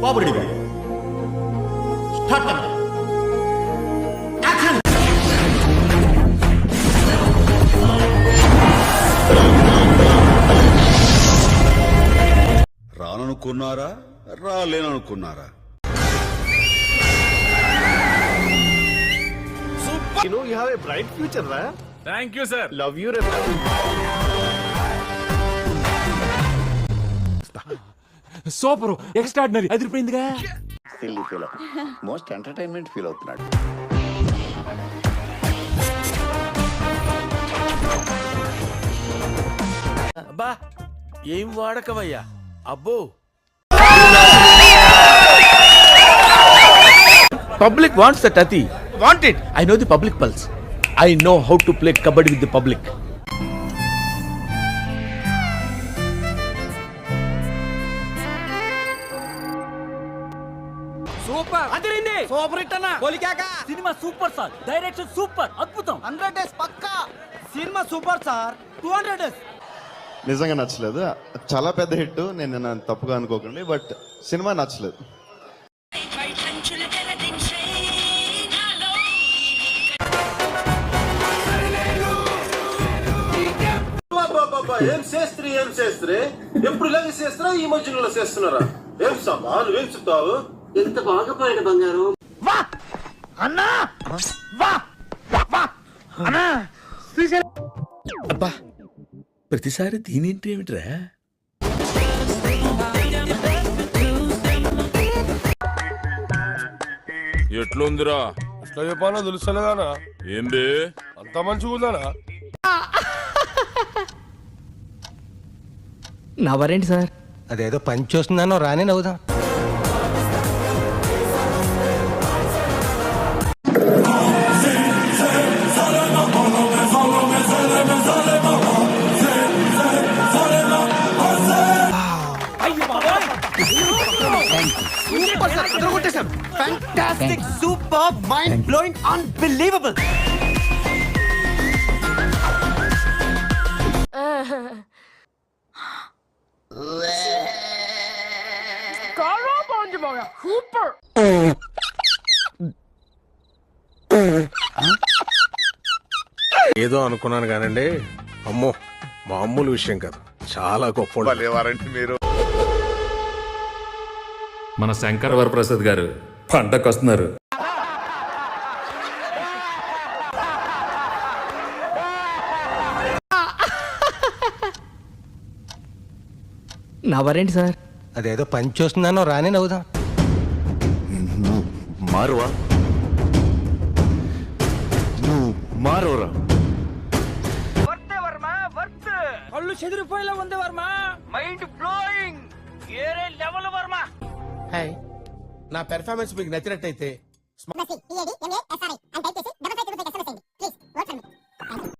బాబురెడ్డి గారు start camera action. రాననుకున్నారా రాలేననుకున్నారా? You know you have a bright future, right? Thank you, sir. Love you, super extraordinary అదిరిపోయిందిగా. Silly feel most entertainment feel అవుతున్నాడు. అబ్బా ఏం వాడకవయ్యా అబ్బో. Public wants that ati. Want it. I know the public pulse. I know how to play kabaddi with the public. Super అదిరింది. Super hit అన్న. బోలికాక సినిమా super sir. Direction super అద్భుతం. 100 days పక్కా. సినిమా సూపర్ సార్. 200 డేస్. నిజంగా నచ్చలేదు. చాలా పెద్ద హిట్. నేను తప్పుగా అనుకోకండి, బట్ సినిమా నచ్చలేదు. ఏం చేస్త్రీ ఎప్పుడు ఇలాగే చేస్తారా? ఈ మధ్యలో చేస్తున్నారా? ఏం సామా నువ్వేం చెప్తావు? ఎంత బాగా పోయాడు బంగారం. అబ్బా ప్రతిసారి దీనింటి ఏమిట్రా? ఎట్లుందిరా? ఎట్లా చెప్పాలో తెలుస్తలేదానా? ఏం బే అంత మంచిగా ఉందానా? నవ్వరేంటి సార్? అదేదో పని చూస్తున్నానో రానే నవ్వుదాం. Fantastic, superb, mind-blowing, unbelievable. ఏదో అనుకున్నాను కానండి, అమ్మో మామూలు విషయం కాదు, చాలా గొప్ప. మీరు మన శంకర్ వరప్రసాద్ గారు పండకు వస్తున్నారు. నవ్వరేంటి సార్? అదేదో పని చూస్తున్నానో రానే నవ్వుదాం. మారువా నువ్వు మారోరా. కళ్ళు చెదిరిపోయేలా ఉంది వర్మ. Mind blowing. ఏరే లెవెల్ వర్మ. నా పెర్ఫార్మెన్స్ మీకు నచ్చినట్టయితే